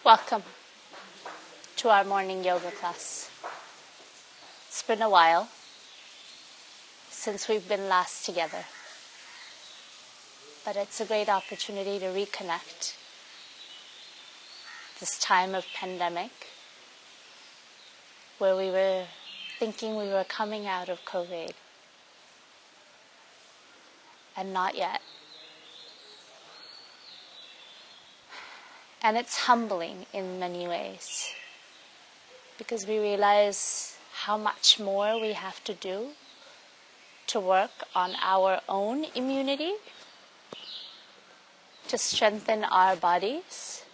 Welcome to our morning yoga class. It's been a while since we've been last together, but it's a great opportunity to reconnect. This time of pandemic, where we were thinking we were coming out of COVID, and not yet. And it's humbling in many ways, because we realize how much more we have to do to work on our own immunity, to strengthen our bodies.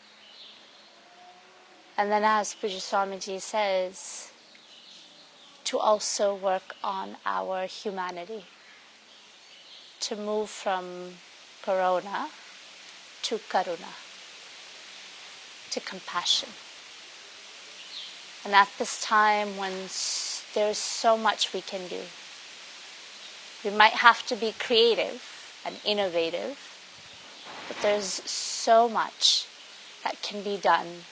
And then, as Puja Swamiji says, to also work on our humanity, to move from corona to karuna, to compassion. And at this time when there's so much we can do, we might have to be creative and innovative, but there's so much that can be done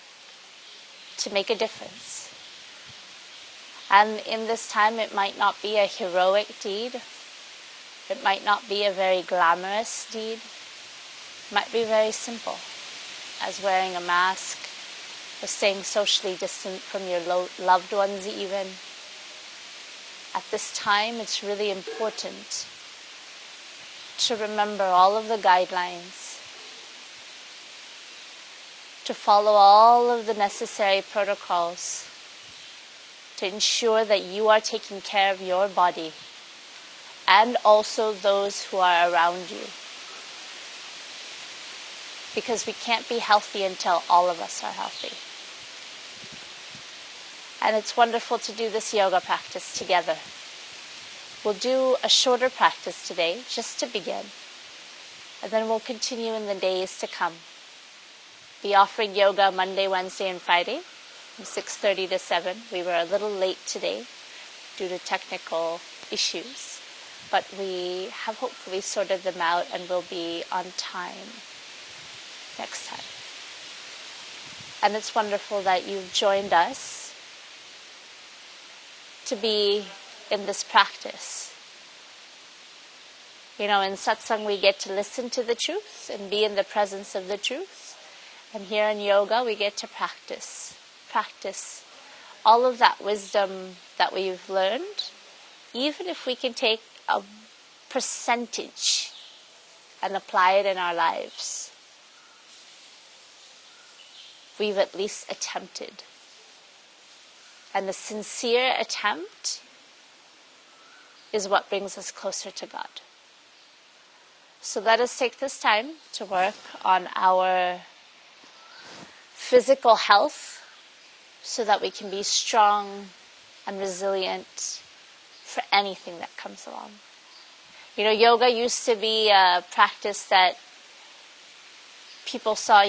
to make a difference. And in this time, it might not be a heroic deed. It might not be a very glamorous deed. It might be very simple, as wearing a mask, or staying socially distant from your loved ones even. At this time, it's really important to remember all of the guidelines, to follow all of the necessary protocols, to ensure that you are taking care of your body and also those who are around you. Because we can't be healthy until all of us are healthy. And it's wonderful to do this yoga practice together. We'll do a shorter practice today, just to begin. And then we'll continue in the days to come. Be offering yoga Monday, Wednesday, and Friday from 6:30 to 7. We were a little late today due to technical issues, but we have hopefully sorted them out and will be on time next time. And it's wonderful that you've joined us to be in this practice. You know, in satsang we get to listen to the truth and be in the presence of the truth. And here in yoga we get to practice all of that wisdom that we've learned, even if we can take a percentage and apply it in our lives. We've at least attempted. And the sincere attempt is what brings us closer to God. So let us take this time to work on our physical health so that we can be strong and resilient for anything that comes along. You know, yoga used to be a practice that people saw,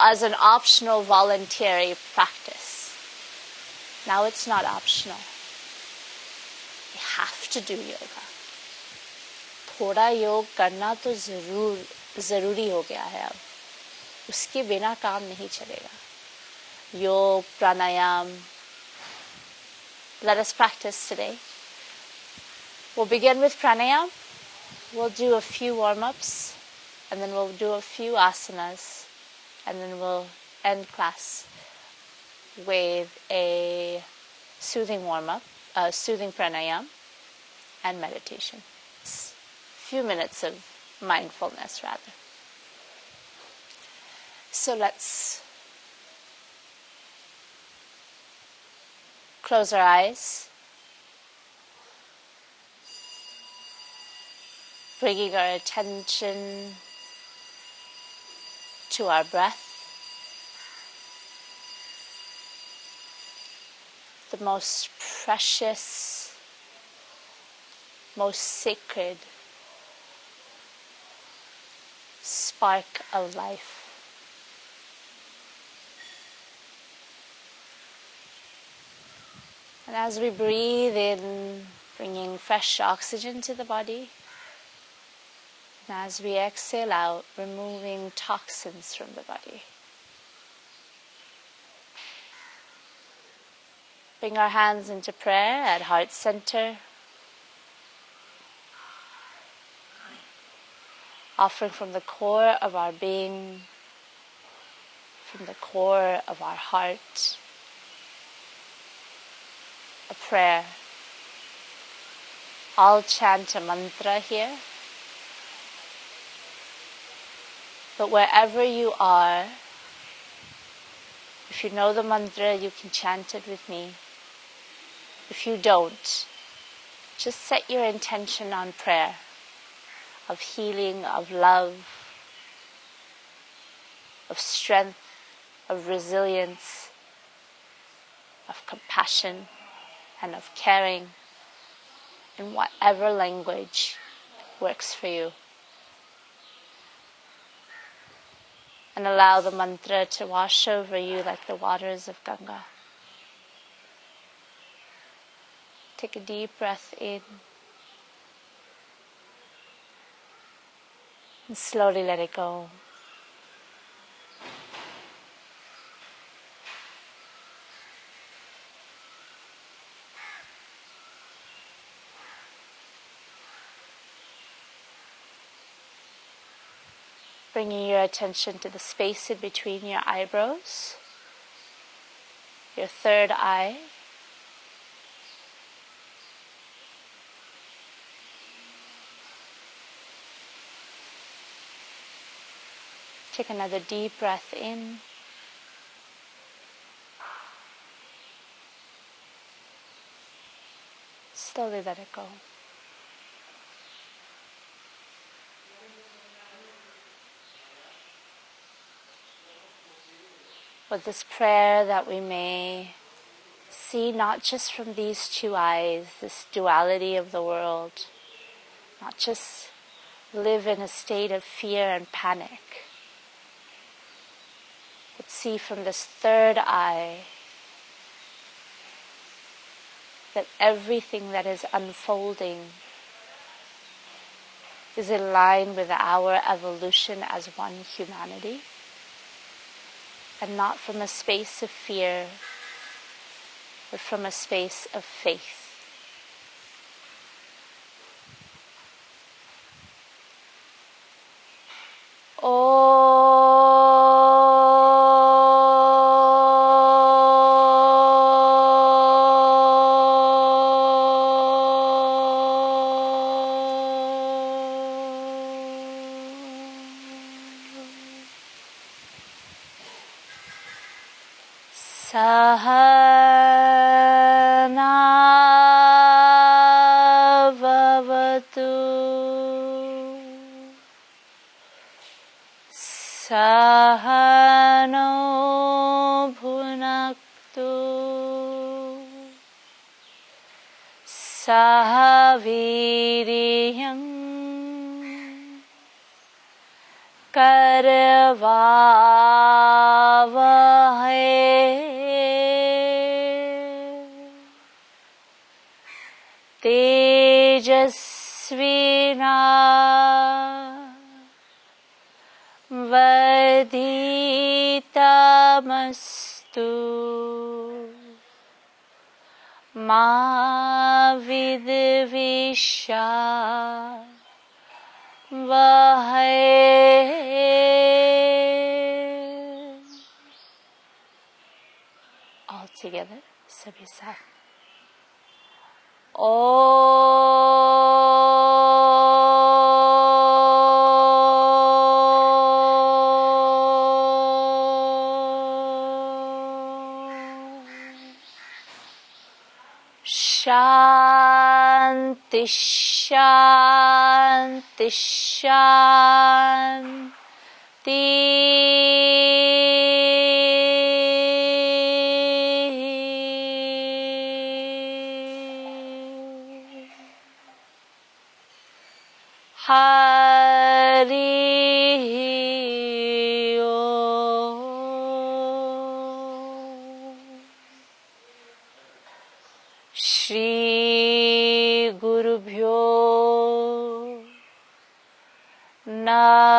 as an optional voluntary practice. Now it's not optional. We have to do yoga. थोड़ा योग करना तो ज़रूरी हो गया है अब. उसके बिना काम नहीं चलेगा. Yoga, Pranayam. Let us practice today. We'll begin with Pranayam. We'll do a few warm-ups, and then we'll do a few asanas, and then we'll end class with a soothing warm-up, soothing pranayam, and meditation. A few minutes of mindfulness, rather. So let's close our eyes, bringing our attention to our breath. The most precious, most sacred spark of life. And as we breathe in, bringing fresh oxygen to the body, and as we exhale out, removing toxins from the body. Bring our hands into prayer at heart center, offering from the core of our being, from the core of our heart, a prayer. I'll chant a mantra here, but wherever you are, if you know the mantra, you can chant it with me. If you don't, just set your intention on prayer, of healing, of love, of strength, of resilience, of compassion, and of caring, in whatever language works for you. And allow the mantra to wash over you like the waters of Ganga. Take a deep breath in and slowly let it go. Bringing your attention to the space in between your eyebrows, your third eye. Take another deep breath in. Slowly let it go. With this prayer, that we may see not just from these two eyes, this duality of the world, not just live in a state of fear and panic, but see from this third eye that everything that is unfolding is in line with our evolution as one humanity, and not from a space of fear, but from a space of faith. Sahana vavatu sahano bhunaktu sahaviriyam karvavahe tejasvina vaditamastu ma vidvisha vahe. All together, sabhi saath. Shanti, shanti, shanti. Hari Om. Shri Gurubhyo Namaha.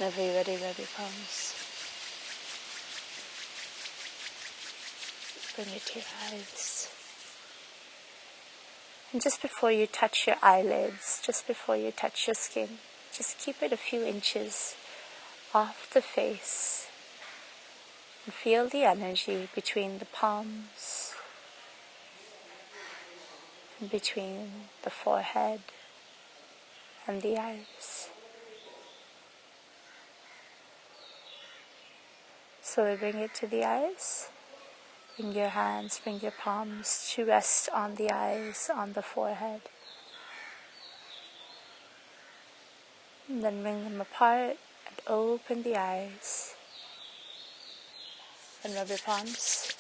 Whenever you're ready, rub your palms. Bring it to your eyes. And just before you touch your eyelids, just before you touch your skin, just keep it a few inches off the face. And feel the energy between the palms, and between the forehead and the eyes. So we bring it to the eyes. Bring your hands, bring your palms to rest on the eyes, on the forehead. And then bring them apart and open the eyes. And rub your palms.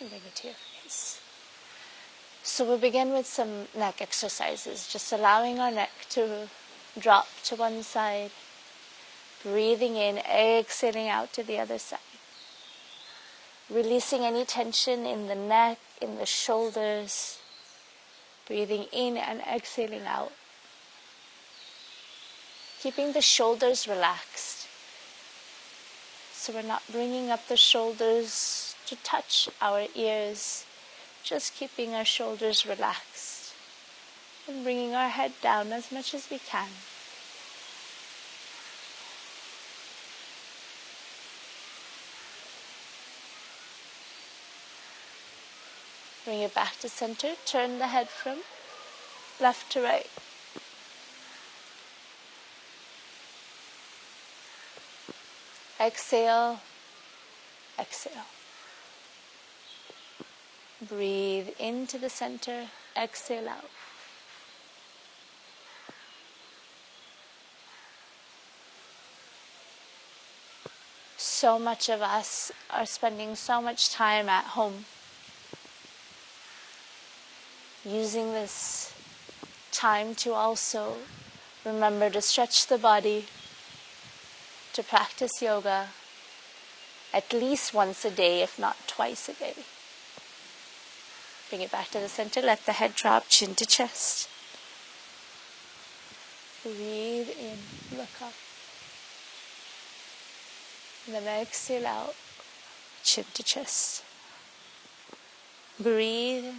And bring it to your face. So we'll begin with some neck exercises, just allowing our neck to drop to one side. Breathing in, exhaling out to the other side. Releasing any tension in the neck, in the shoulders. Breathing in and exhaling out. Keeping the shoulders relaxed. So we're not bringing up the shoulders to touch our ears. Just keeping our shoulders relaxed. And bringing our head down as much as we can. Bring it back to center. Turn the head from left to right. Exhale. Exhale. Breathe into the center. Exhale out. So much of us are spending so much time at home. Using this time to also remember to stretch the body, to practice yoga at least once a day, if not twice a day. Bring it back to the center, let the head drop, chin to chest. Breathe in, look up. And then exhale out, chin to chest. Breathe in.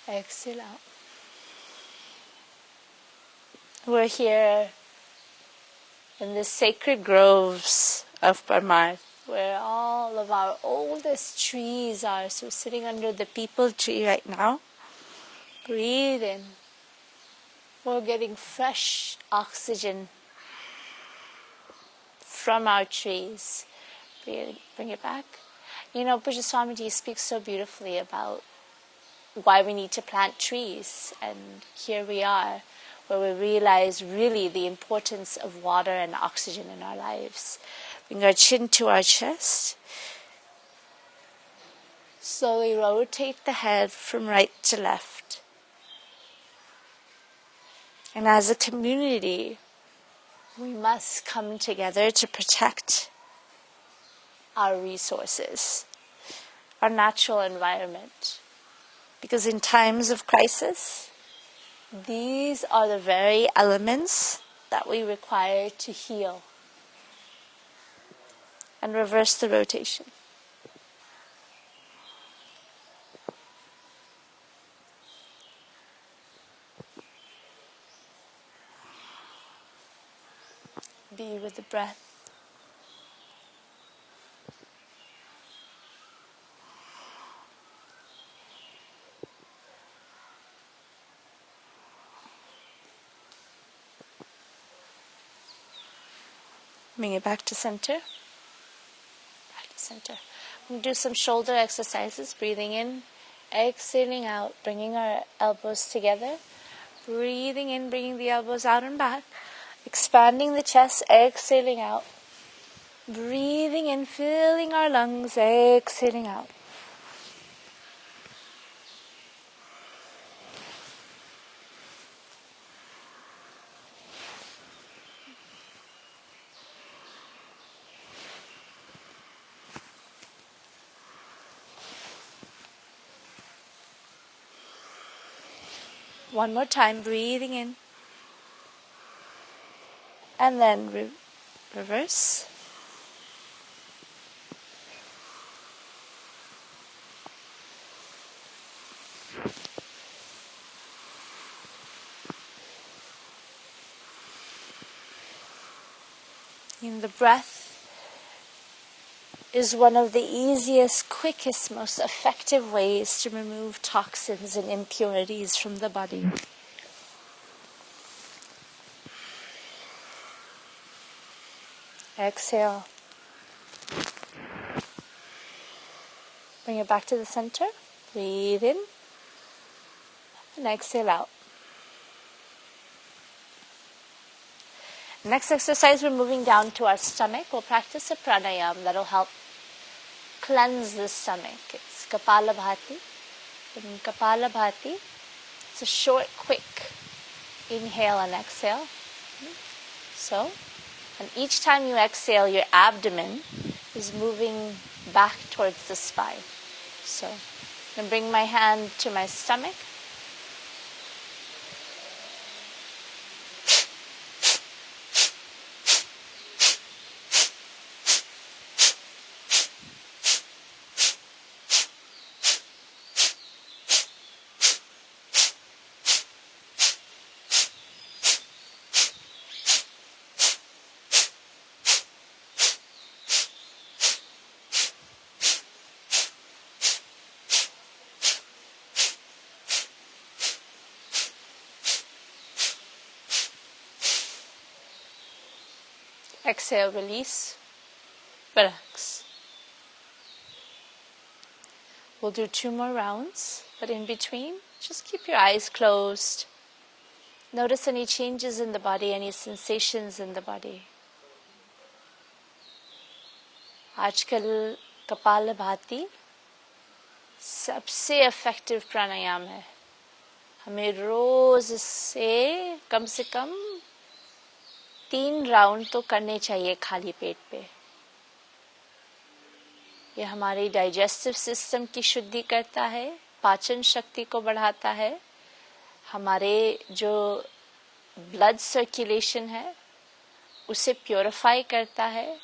Exhale out. We're here in the sacred groves of Parmarth, where all of our oldest trees are. So we're sitting under the Peepal tree right now. Breathe in. We're getting fresh oxygen from our trees. Bring it back. You know, Pujya Swamiji speaks so beautifully about why we need to plant trees, and here we are where we realize really the importance of water and oxygen in our lives. Bring our chin to our chest. Slowly rotate the head from right to left. And as a community, we must come together to protect our resources, our natural environment. Because in times of crisis, these are the very elements that we require to heal and reverse the rotation. Be with the breath. Bring it back to center. Back to center. We'll do some shoulder exercises. Breathing in, exhaling out, bringing our elbows together. Breathing in, bringing the elbows out and back. Expanding the chest, exhaling out. Breathing in, filling our lungs, exhaling out. One more time, breathing in. And then reverse. And the breath is one of the easiest, quickest, most effective ways to remove toxins and impurities from the body. Exhale. Bring it back to the center. Breathe in. And exhale out. Next exercise, we're moving down to our stomach. We'll practice a pranayam that'll help cleanse the stomach. It's Kapalabhati. In Kapalabhati, it's a short, quick inhale and exhale. So, and each time you exhale, your abdomen is moving back towards the spine. So, I'm going to bring my hand to my stomach. Exhale, release, relax. We'll do 2 more rounds, but in between, just keep your eyes closed. Notice any changes in the body, any sensations in the body. आजकल कपालभाति सबसे effective प्राणायाम है. हमें रोज से कम 3 round तो करने चाहिए खाली पेट पे. ये हमारी डाइजेस्टिव सिस्टम की शुद्धि करता है, पाचन शक्ति को बढ़ाता है, हमारे जो ब्लड सर्कुलेशन है उसे प्योरीफाई करता है,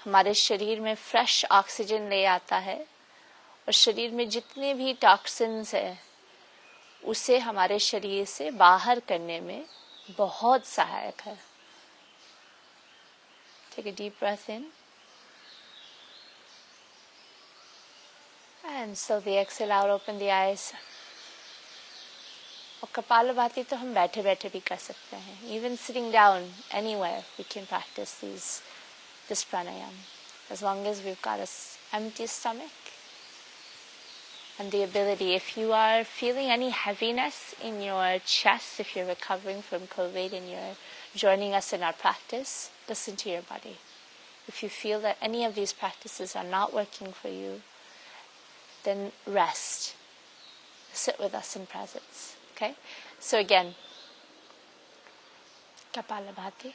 हमारे शरीर में फ्रेश ऑक्सीजन ले आता है और शरीर में जितने भी टॉक्सिन्स हैं उसे हमारे शरीर से बाहर करने में बहुत सहायक है. Take a deep breath in. And slowly exhale out, open the eyes. और कपालभाति तो हम बैठे बैठे भी कर सकते हैं. Even sitting down anywhere we can practice this pranayam. As long as we've got an empty stomach and the ability. If you are feeling any heaviness in your chest, if you're recovering from COVID and you're joining us in our practice, listen to your body. If you feel that any of these practices are not working for you, then rest. Sit with us in presence. Okay? So again, Kapalabhati.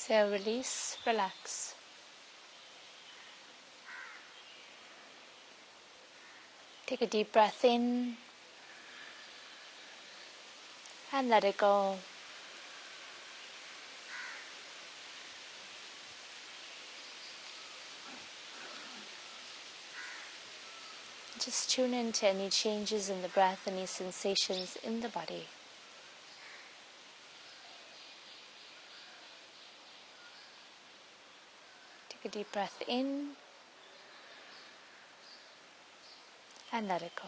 Exhale, release, relax. Take a deep breath in and let it go. Just tune into any changes in the breath, any sensations in the body. Take a deep breath in and let it go.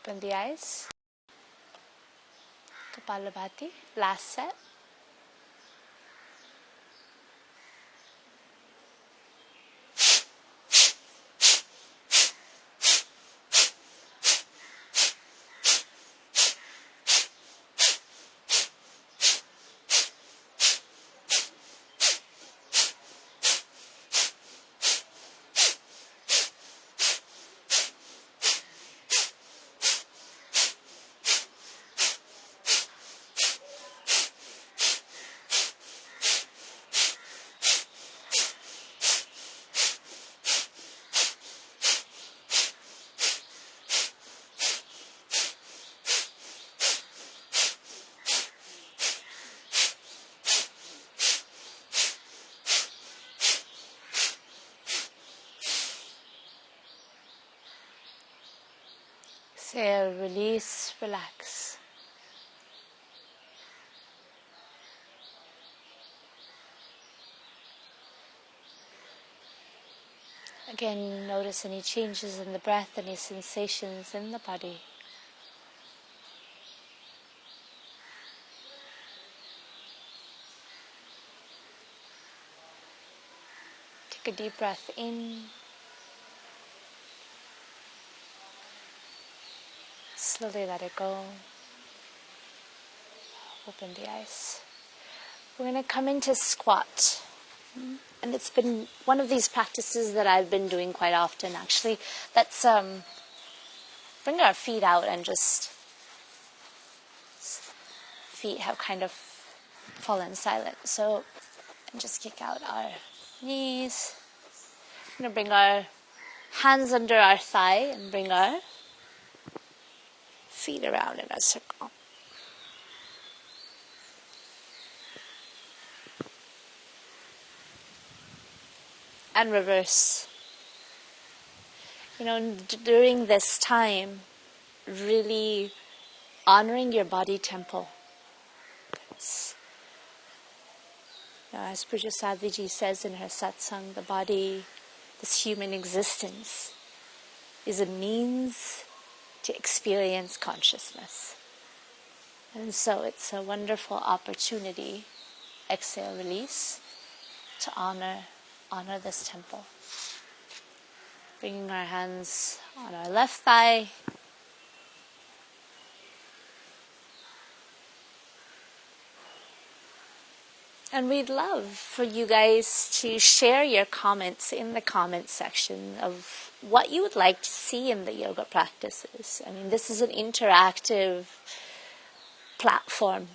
Open the eyes. Kapalabhati, last set. Exhale, release, relax. Again, notice any changes in the breath, any sensations in the body. Take a deep breath in. Slowly let it go. Open the eyes. We're going to come into squat. And it's been one of these practices that I've been doing quite often, actually. Let's bring our feet out and just feet have kind of fallen silent. So, and just kick out our knees. I'm going to bring our hands under our thigh and bring our feet around in a circle. And reverse. You know, during this time, really honoring your body temple. As Pujya Sadhviji says in her satsang, the body, this human existence, is a means to experience consciousness. And so it's a wonderful opportunity, exhale, release, to honor this temple. Bringing our hands on our left thigh. And we'd love for you guys to share your comments in the comments section of what you would like to see in the yoga practices. I mean, this is an interactive platform.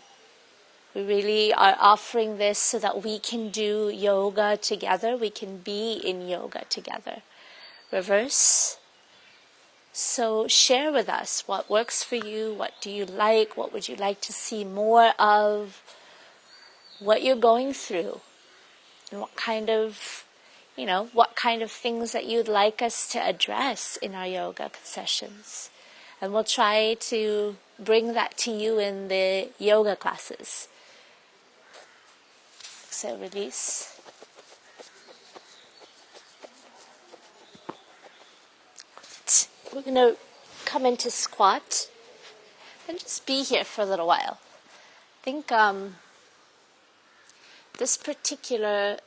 We really are offering this so that we can do yoga together. We can be in yoga together. Reverse. So share with us what works for you, what do you like, what would you like to see more of, what you're going through, and what kind of things that you'd like us to address in our yoga sessions. And we'll try to bring that to you in the yoga classes. So release. We're going to come into squat and just be here for a little while. I think this particular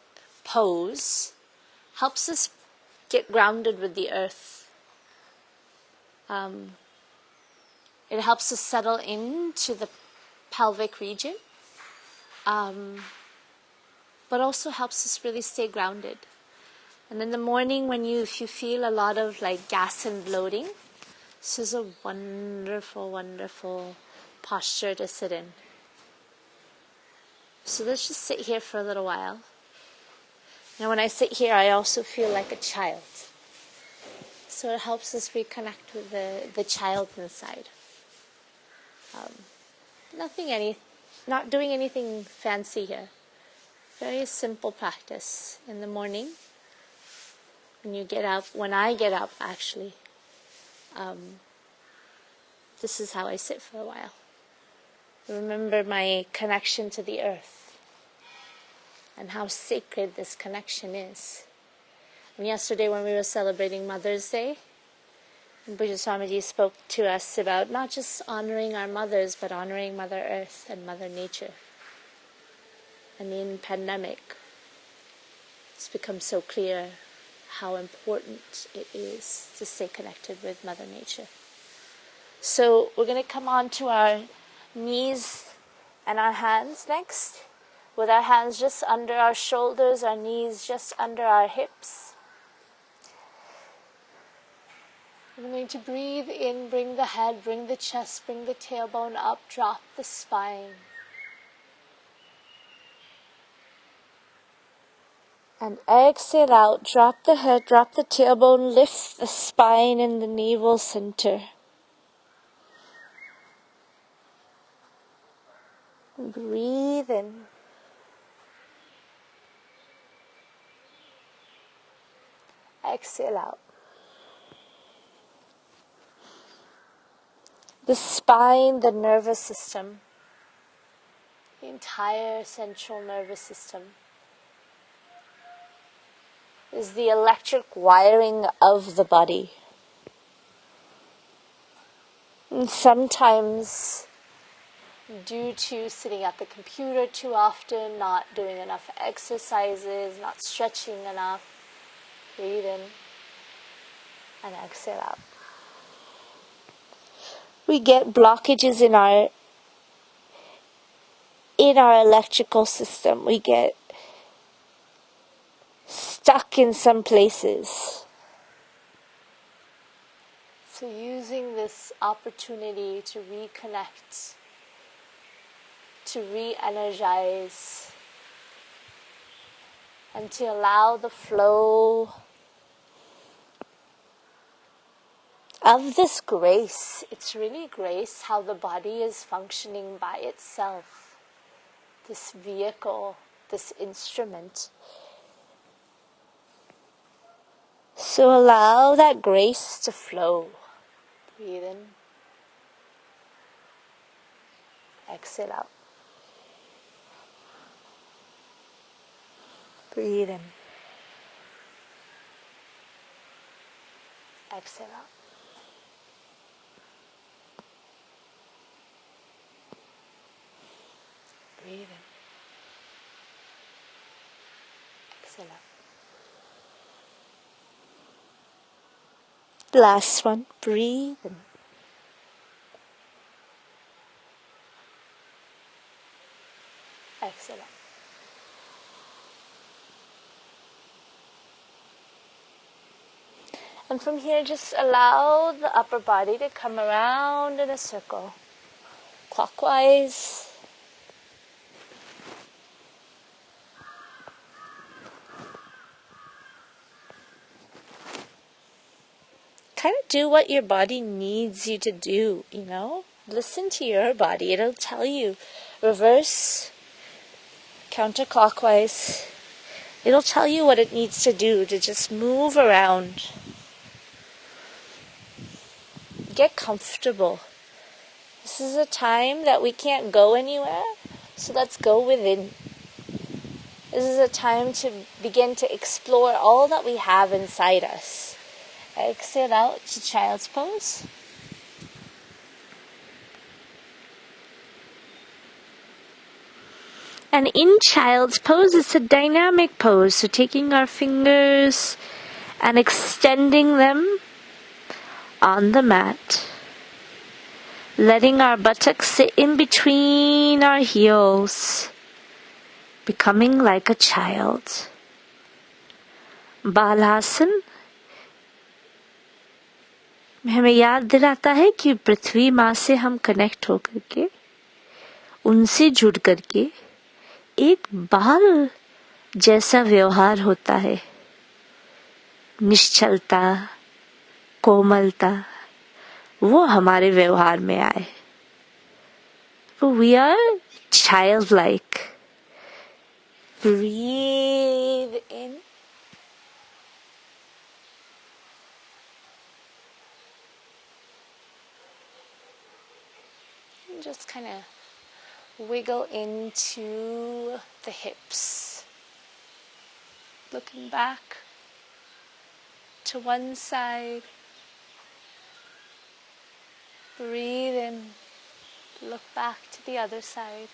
pose helps us get grounded with the earth. It helps us settle into the pelvic region, but also helps us really stay grounded. And in the morning, if you feel a lot of like gas and bloating, this is a wonderful, wonderful posture to sit in. So let's just sit here for a little while. Now when I sit here, I also feel like a child. So it helps us reconnect with the child inside. Not doing anything fancy here. Very simple practice in the morning. When I get up actually, this is how I sit for a while. remember my connection to the earth and how sacred this connection is. And yesterday when we were celebrating Mother's Day, Puja Swamiji spoke to us about not just honoring our mothers, but honoring Mother Earth and Mother Nature. And in pandemic, it's become so clear how important it is to stay connected with Mother Nature. So we're going to come on to our knees and our hands next, with our hands just under our shoulders, our knees just under our hips. We're going to breathe in, bring the head, bring the chest, bring the tailbone up, drop the spine. And exhale out, drop the head, drop the tailbone, lift the spine in the navel center. Breathe in. Exhale out. The spine, the nervous system, the entire central nervous system, is the electric wiring of the body. And sometimes, due to sitting at the computer too often, not doing enough exercises, not stretching enough, breathe in and exhale out. We get blockages in our electrical system. We get stuck in some places. So using this opportunity to reconnect, to re-energize, and to allow the flow of this grace. It's really grace how the body is functioning by itself. This vehicle, this instrument. So allow that grace to flow. Breathe in. Exhale out. Breathe in. Exhale out. Breathe in. Exhale out. Last one. Breathe in. Exhale out. And from here, just allow the upper body to come around in a circle, clockwise. Kind of do what your body needs you to do, you know? Listen to your body. It'll tell you. Reverse, counterclockwise. It'll tell you what it needs to do to just move around. Get comfortable. This is a time that we can't go anywhere, so let's go within. This is a time to begin to explore all that we have inside us. Exhale out to child's pose. And in child's pose, it's a dynamic pose. So taking our fingers and extending them on the mat. Letting our buttocks sit in between our heels. Becoming like a child. Balasana. हमें याद दिलाता है कि पृथ्वी माँ से हम connect होकर के उनसे जुड़ करके एक बाल जैसा व्यवहार होता है, निश्चलता, कोमलता, वो हमारे व्यवहार में आए. We are childlike. Breathe in. Just kind of Wiggle into the hips. Looking back to one side. Breathe in. Look back to the other side.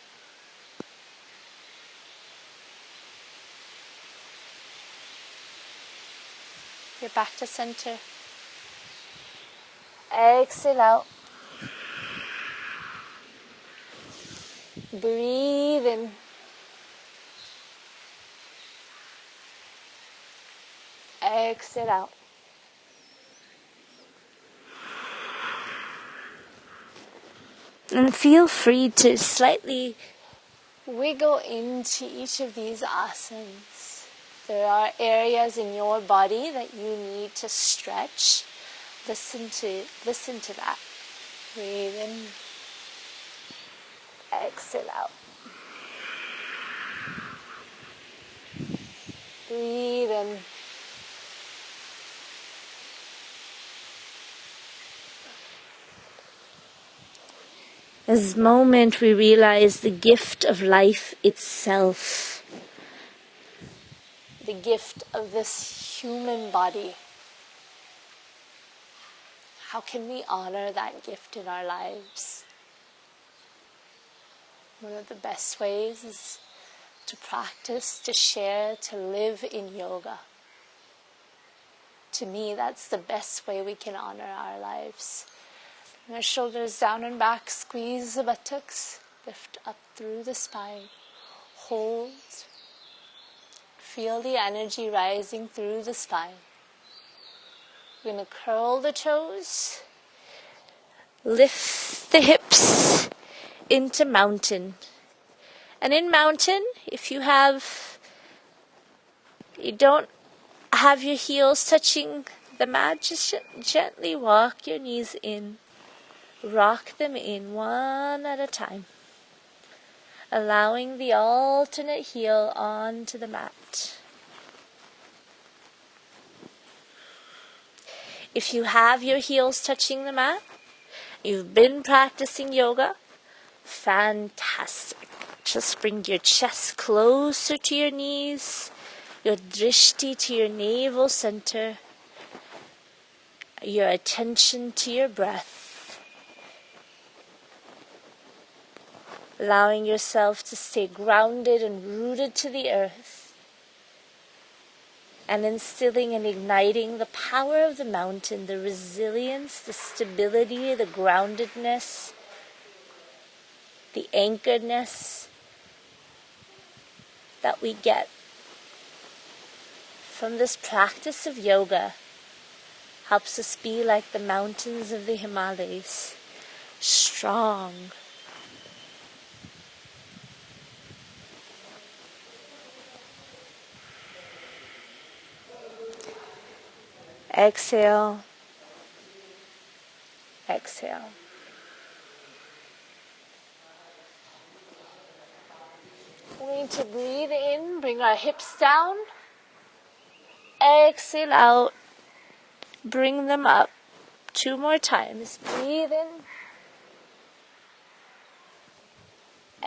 You're back to center. Exhale out. Breathe in. Exhale out. And feel free to slightly wiggle into each of these asanas. There are areas in your body that you need to stretch. Listen to that. Breathe in. Exhale out. Breathe in. This moment we realize the gift of life itself. The gift of this human body. How can we honor that gift in our lives? One of the best ways is to practice, to share, to live in yoga. To me, that's the best way we can honor our lives. Bring our shoulders down and back, squeeze the buttocks, lift up through the spine, hold. Feel the energy rising through the spine. We're going to curl the toes, lift the hips into mountain. And in mountain, if you don't have your heels touching the mat, just gently walk your knees in. Rock them in one at a time, allowing the alternate heel onto the mat. If you have your heels touching the mat, you've been practicing yoga, fantastic. Just bring your chest closer to your knees, your drishti to your navel center, your attention to your breath. Allowing yourself to stay grounded and rooted to the earth. And instilling and igniting the power of the mountain, the resilience, the stability, the groundedness, the anchoredness that we get from this practice of yoga helps us be like the mountains of the Himalayas, strong. Exhale, exhale. We're going to breathe in, bring our hips down. Exhale out, bring them up. 2 more times. Breathe in.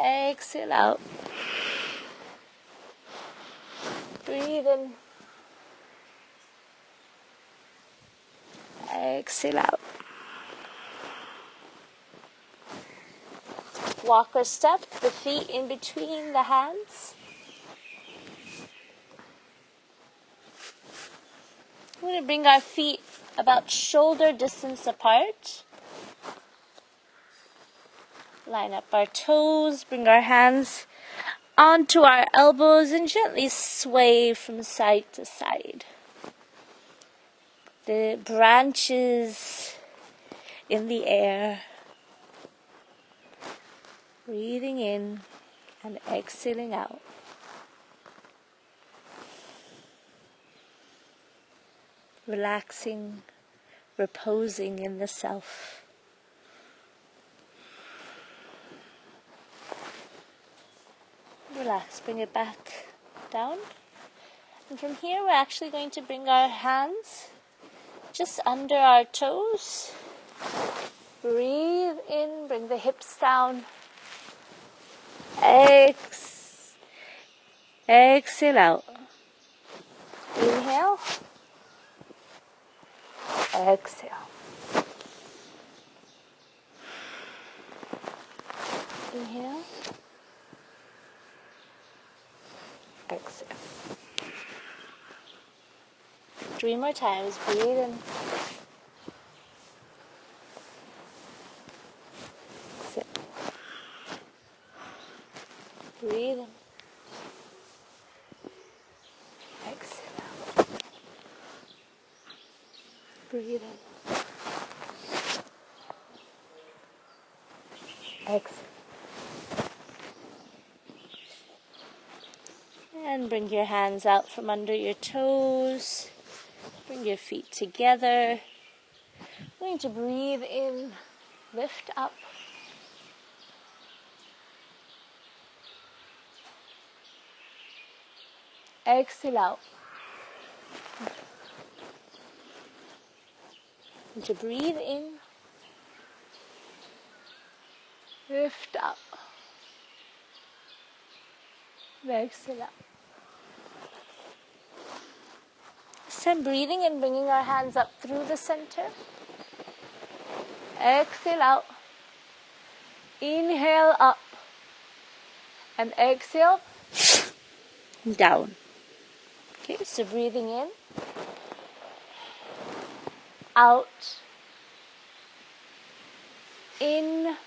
Exhale out. Breathe in. Exhale out. Walk or step, the feet in between the hands. We're going to bring our feet about shoulder distance apart. Line up our toes, bring our hands onto our elbows and gently sway from side to side. The branches in the air. Breathing in and exhaling out. Relaxing, reposing in the self. Relax, bring it back down. And from here we're actually going to bring our hands just under our toes. Breathe in, bring the hips down. Exhale out. Inhale. Exhale. Inhale. Exhale. 3 more times. Breathe in. Exhale. Breathe in. Exhale out. Breathe in. Exhale. And bring your hands out from under your toes. Bring your feet together. We're going to breathe in, lift up. Exhale out. And to breathe in, lift up. Exhale out. So I'm breathing and bringing our hands up through the center. Exhale out. Inhale up. And exhale down. Okay, so breathing in. Out. In.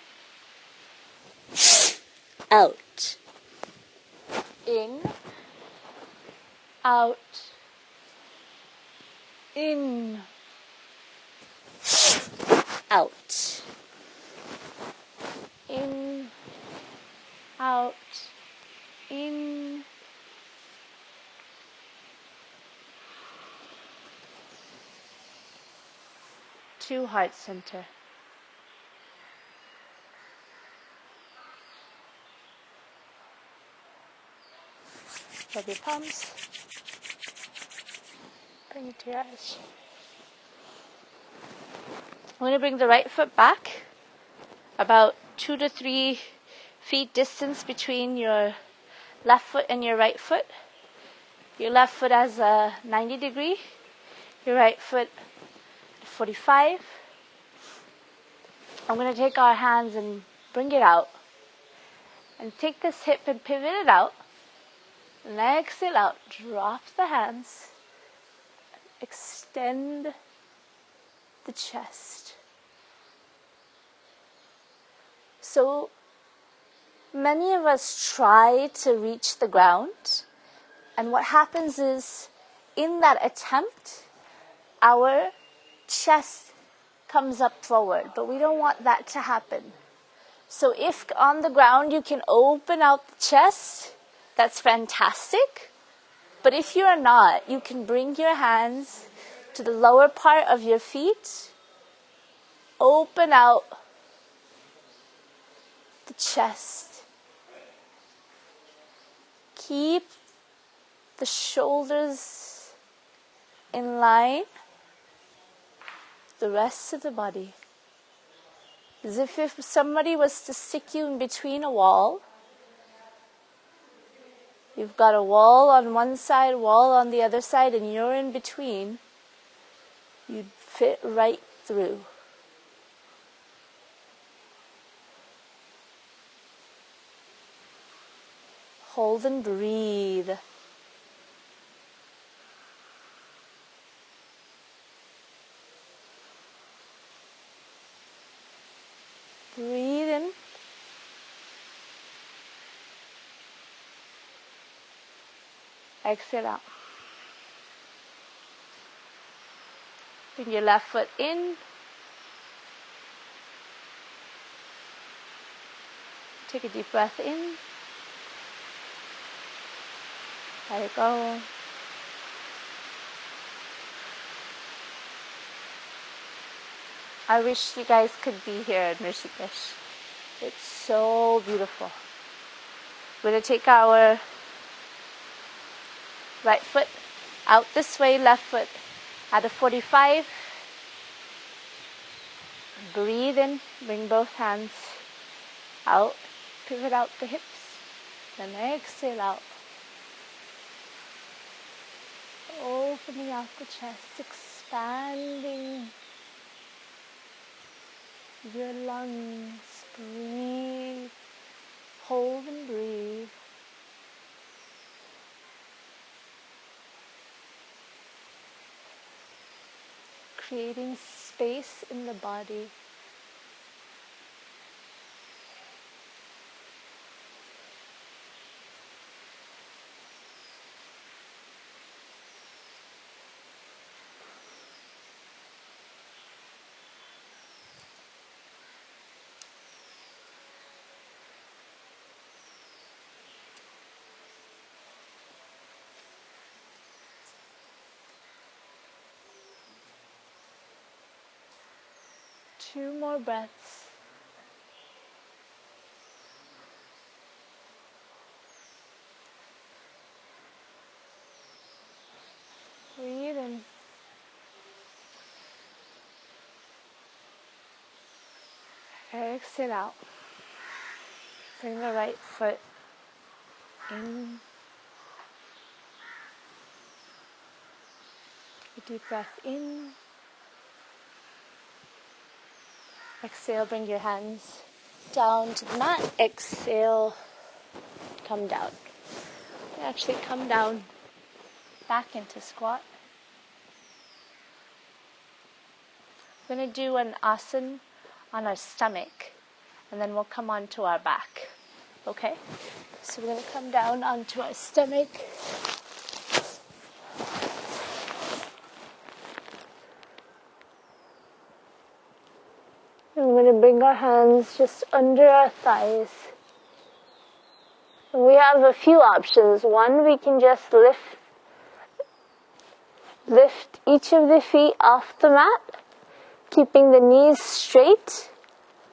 Out. In. Out. In. Out. In. Out. In. To heart center. Rub your palms. Bring it to your eyes. I'm going to bring the right foot back about 2 to 3 feet distance between your left foot and your right foot. Your left foot has a 90 degree, your right foot 45. I'm going to take our hands and bring it out. And take this hip and pivot it out. And exhale out. Drop the hands. Extend the chest. So many of us try to reach the ground, and what happens is, in that attempt, our chest comes up forward, but we don't want that to happen. So if on the ground you can open out the chest, that's fantastic. But if you are not, you can bring your hands to the lower part of your feet, open out the chest. Keep the shoulders in line, the rest of the body. As if somebody was to stick you in between a wall. You've got a wall on one side, wall on the other side, and you're in between. You'd fit right through. Hold and breathe. Breathe in. Exhale out. Bring your left foot in. Take a deep breath in. Let it go. I wish you guys could be here in Rishikesh. It's so beautiful. We're going to take our right foot out this way, left foot at a 45. Breathe in, bring both hands out, pivot out the hips. Then exhale out. Opening out the chest, expanding your lungs. Breathe. Hold and breathe. Creating space in the body. Two more breaths. Breathe in. Exhale out. Bring the right foot in. A deep breath in. Exhale, bring your hands down to the mat. Exhale, come down. Actually come down back into squat. We're going to do an asana on our stomach, and then we'll come onto our back. Okay? So we're going to come down onto our stomach. And we're going to bring our hands just under our thighs. And we have a few options. One, we can just lift each of the feet off the mat, keeping the knees straight.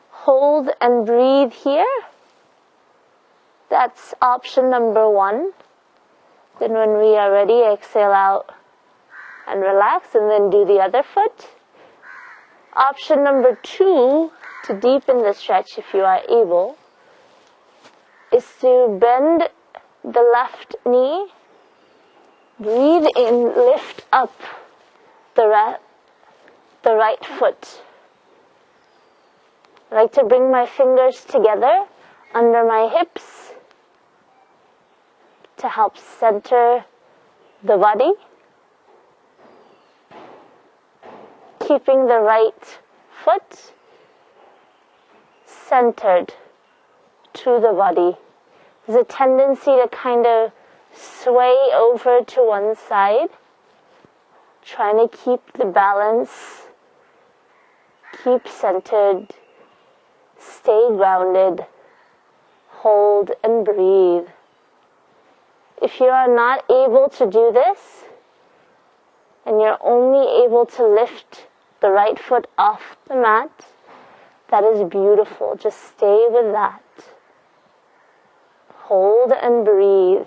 Hold and breathe here. That's option number one. Then when we are ready, exhale out and relax, and then do the other foot. Option number two, to deepen the stretch if you are able, is to bend the left knee. Breathe in, lift up the right foot. I like to bring my fingers together under my hips to help center the body. Keeping the right foot centered to the body. There's a tendency to kind of sway over to one side, trying to keep the balance, keep centered, stay grounded, hold and breathe. If you are not able to do this, and you're only able to lift the right foot off the mat, that is beautiful. Just stay with that. Hold and breathe.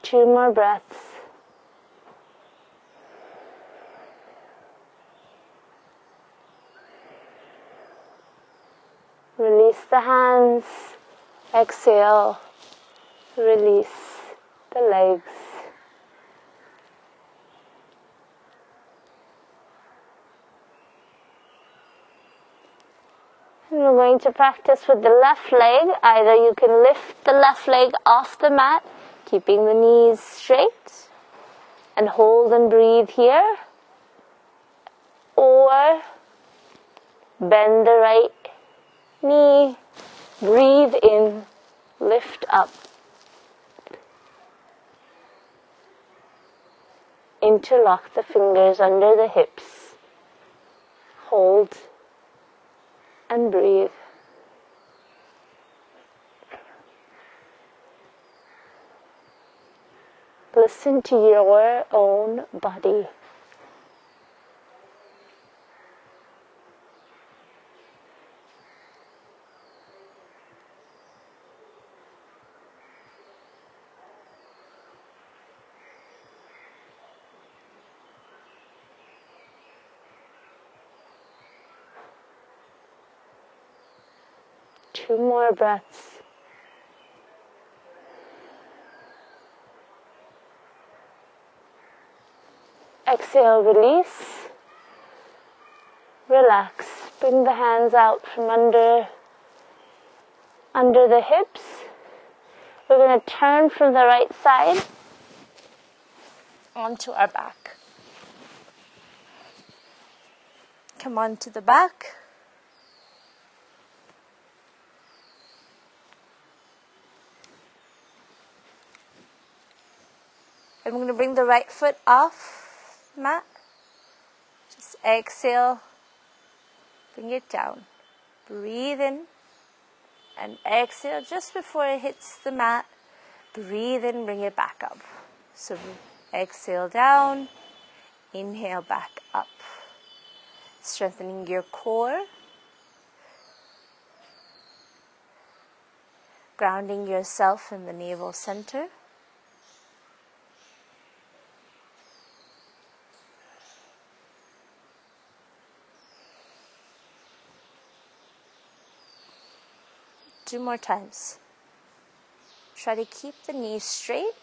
Two more breaths. Release the hands. Exhale. Release the legs. And we're going to practice with the left leg. Either you can lift the left leg off the mat, keeping the knees straight, and hold and breathe here. Or bend the right knee, breathe in, lift up. Interlock the fingers under the hips. Hold and breathe. Listen to your own body. 2 more breaths. Exhale, release. Relax. Bring the hands out from under the hips. We're going to turn from the right side onto our back. Come onto the back. And we're going to bring the right foot off the mat. Just exhale. Bring it down. Breathe in. And exhale just before it hits the mat. Breathe in, bring it back up. So exhale down. Inhale back up. Strengthening your core. Grounding yourself in the navel center. Two more times. Try to keep the knees straight.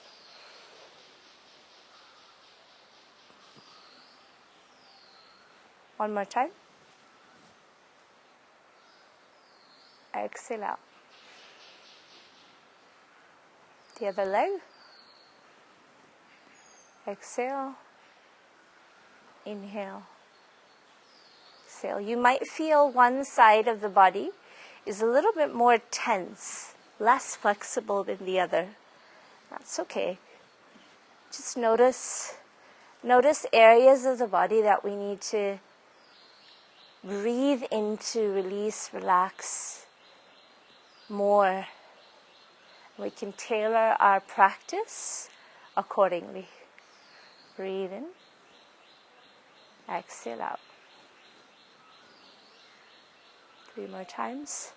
One more time. Exhale out. The other leg. Exhale. Inhale. Exhale. You might feel one side of the body is a little bit more tense, less flexible than the other. That's okay. Just notice areas of the body that we need to breathe into, release, relax more. We can tailor our practice accordingly. Breathe in, exhale out. 3 more times.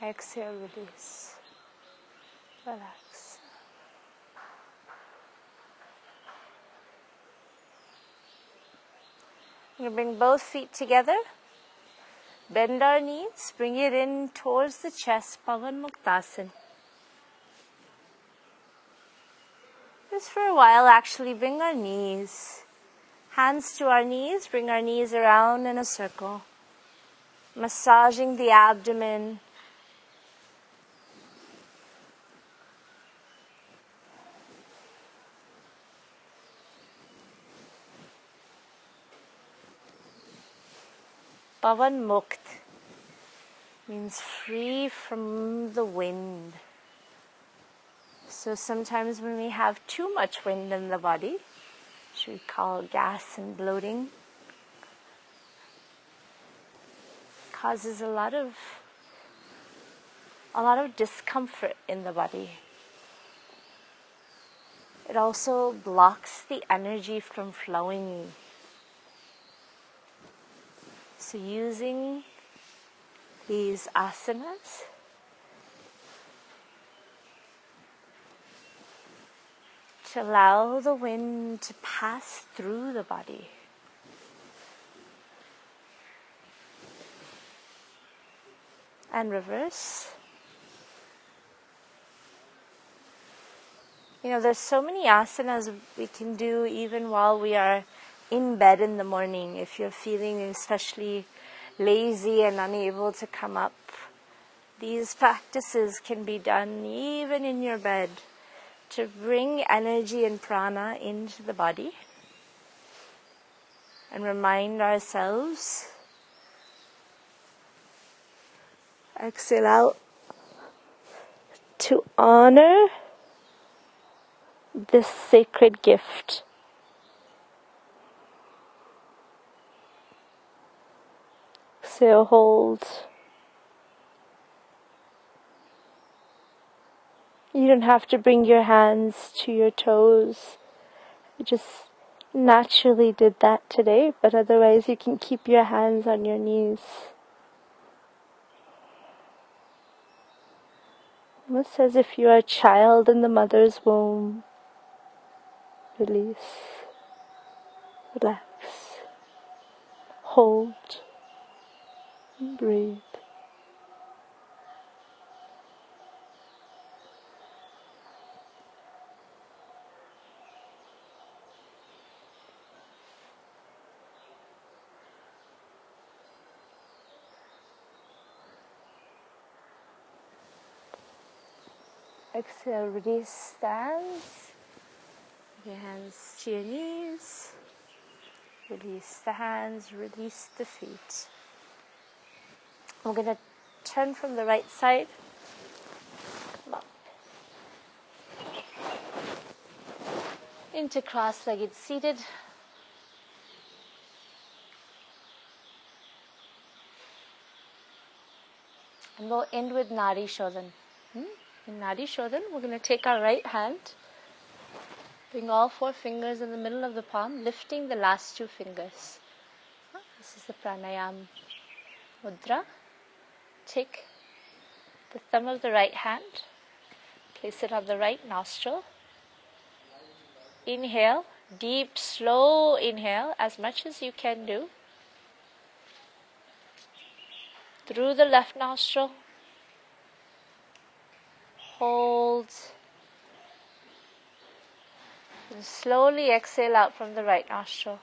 Exhale, release. Relax. We're going to bring both feet together. Bend our knees. Bring it in towards the chest. Pavan Muktasana. Just for a while, actually, bring our knees. Hands to our knees. Bring our knees around in a circle. Massaging the abdomen. Pavan Mukt means free from the wind. So sometimes when we have too much wind in the body, which we call gas and bloating, causes a lot of discomfort in the body. It also blocks the energy from flowing. So using these asanas to allow the wind to pass through the body. And reverse. You know, there's so many asanas we can do even while we are in bed in the morning. If you're feeling especially lazy and unable to come up, these practices can be done even in your bed to bring energy and prana into the body and remind ourselves. Exhale out to honor this sacred gift. Exhale, hold. You don't have to bring your hands to your toes. Just naturally did that today, but otherwise you can keep your hands on your knees. Almost as if you are a child in the mother's womb. Release. Relax. Hold. And breathe. Exhale, release the hands. Your hands to your knees. Release the hands, release the feet. We're going to turn from the right side. Come up. Into cross-legged seated. And we'll end with Nadi Shodhan. In Nadi Shodhan, we're going to take our right hand, bring all 4 fingers in the middle of the palm, lifting the last 2 fingers. This is the Pranayama Mudra. Take the thumb of the right hand, place it on the right nostril. Inhale, deep, slow inhale, as much as you can do. Through the left nostril. Hold. And slowly exhale out from the right nostril.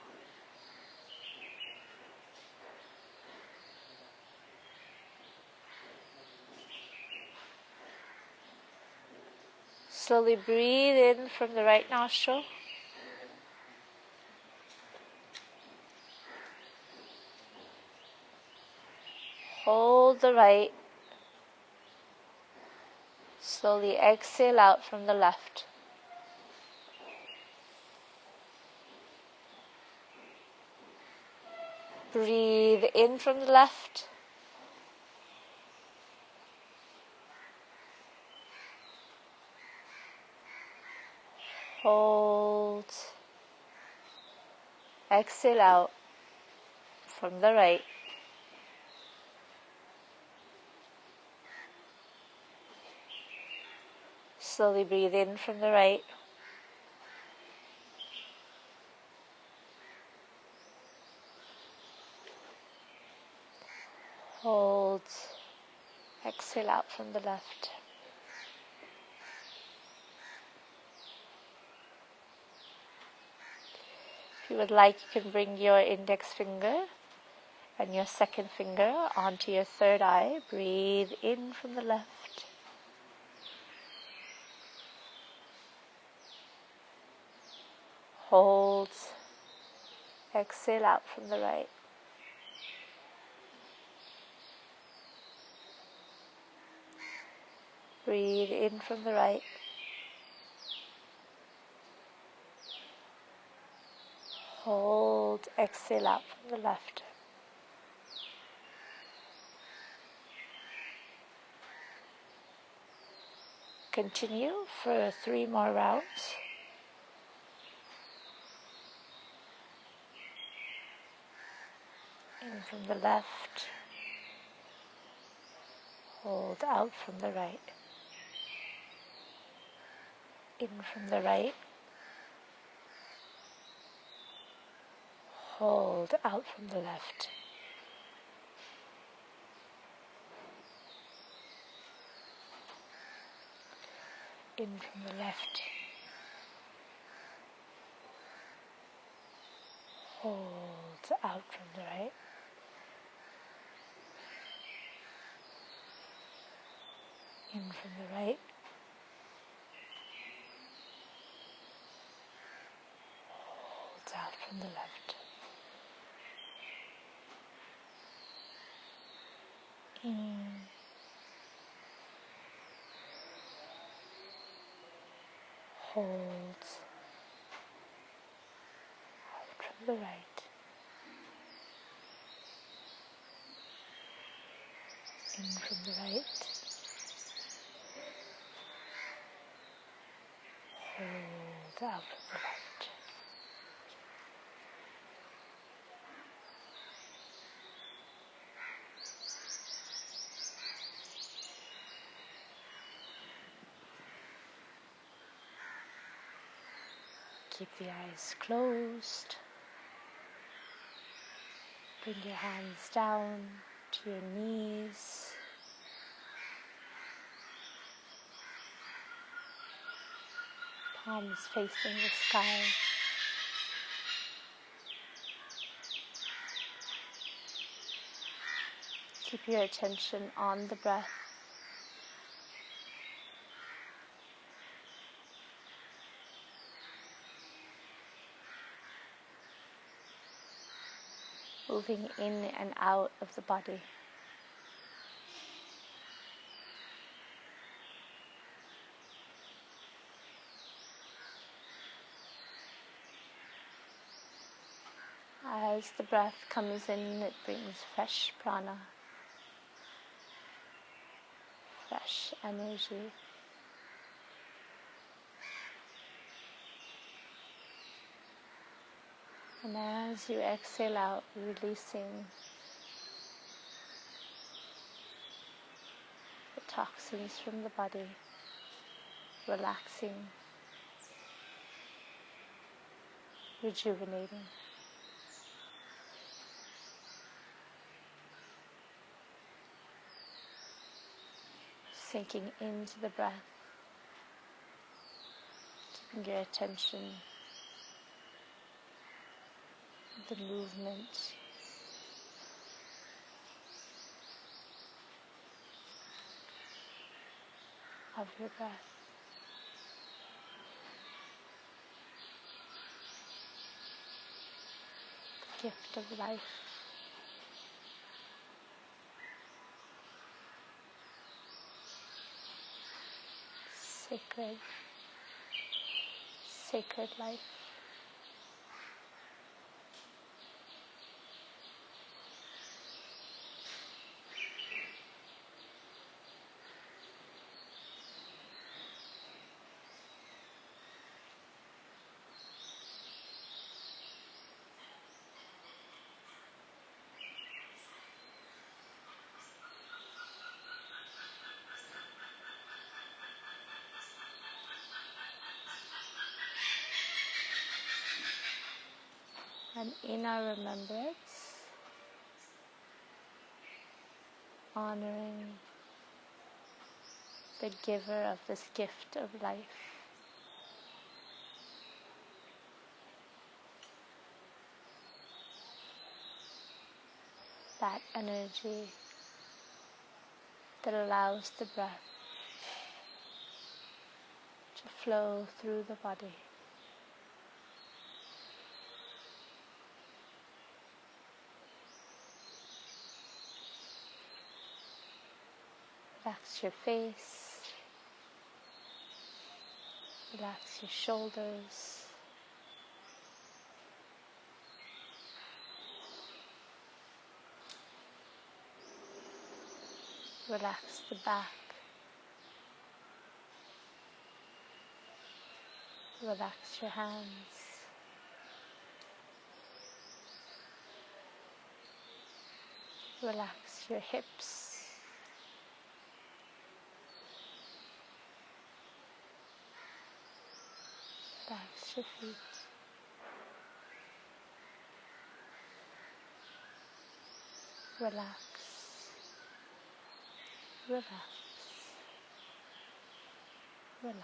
Slowly breathe in from the right nostril. Hold the right. Slowly exhale out from the left. Breathe in from the left. Hold. Exhale out from the right. Slowly breathe in from the right. Hold. Exhale out from the left. If you would like, you can bring your index finger and your second finger onto your third eye. Breathe in from the left. Hold. Exhale out from the right. Breathe in from the right. Hold. Exhale out from the left. Continue for 3 more rounds. In from the left. Hold out from the right. In from the right. Hold out from the left. In from the left. Hold out from the right. In from the right. Hold out from the left. In. Hold out from the right. In from the right. Hold out from the left. Keep the eyes closed. Bring your hands down to your knees. Palms facing the sky. Keep your attention on the breath. Moving in and out of the body. As the breath comes in, it brings fresh prana, fresh energy. And as you exhale out, releasing the toxins from the body, relaxing, rejuvenating. Sinking into the breath, keeping your attention on the movement of your breath. The gift of life. Sacred life. And in our remembrance, honoring the giver of this gift of life, that energy that allows the breath to flow through the body. Relax your face, relax your shoulders, relax the back, relax your hands, relax your hips. Relax your feet. Relax. Relax. Relax.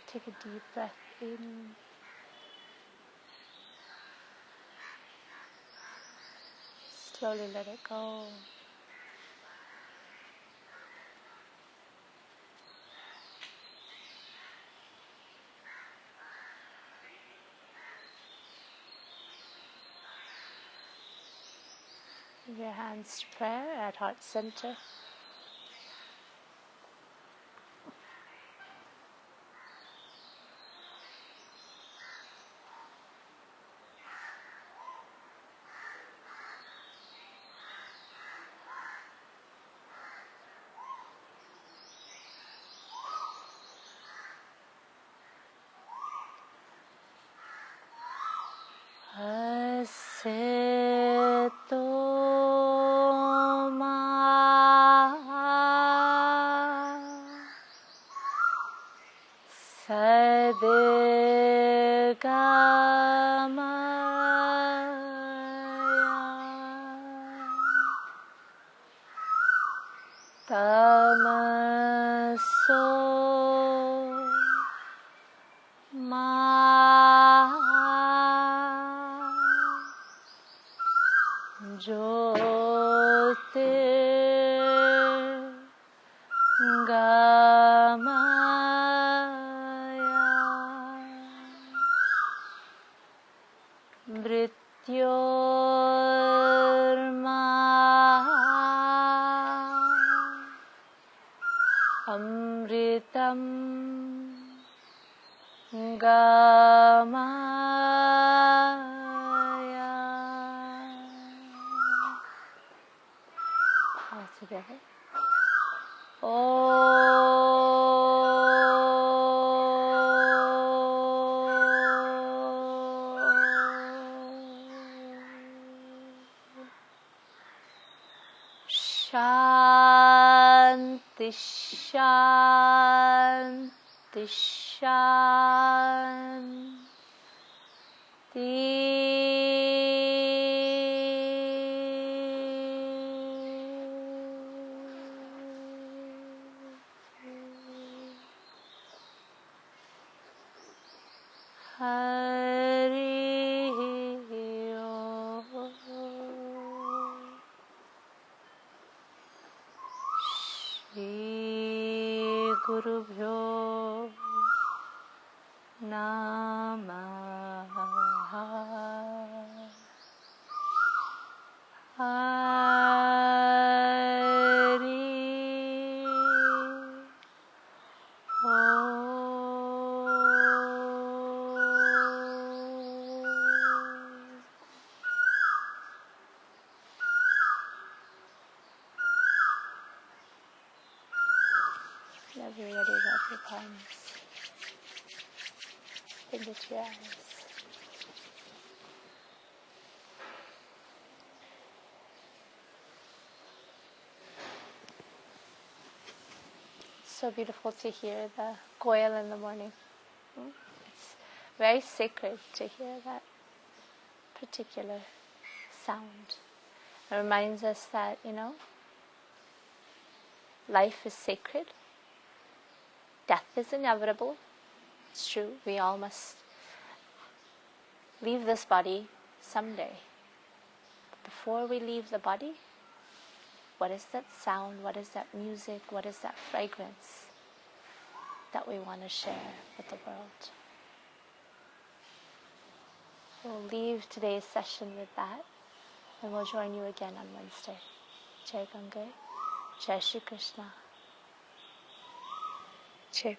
Take a deep breath in. Slowly let it go. Your hands to prayer at heart center. Tamaso ma Jyotirgamaya Mrityorma Amritam Gamaya. All together. Shanti, Shanti, Shanti. Hari Om. Shri Gurubhyo Namaha. Hari Whenever you're ready, rub your palms. Finger to your eyes. So beautiful to hear the koel in the morning. It's very sacred to hear that particular sound. It reminds us that, life is sacred. Death is inevitable. It's true. We all must leave this body someday. But before we leave the body, what is that sound? What is that music? What is that fragrance that we want to share with the world? We'll leave today's session with that, and we'll join you again on Wednesday. Jai Ganga, Jai Shri Krishna. Jai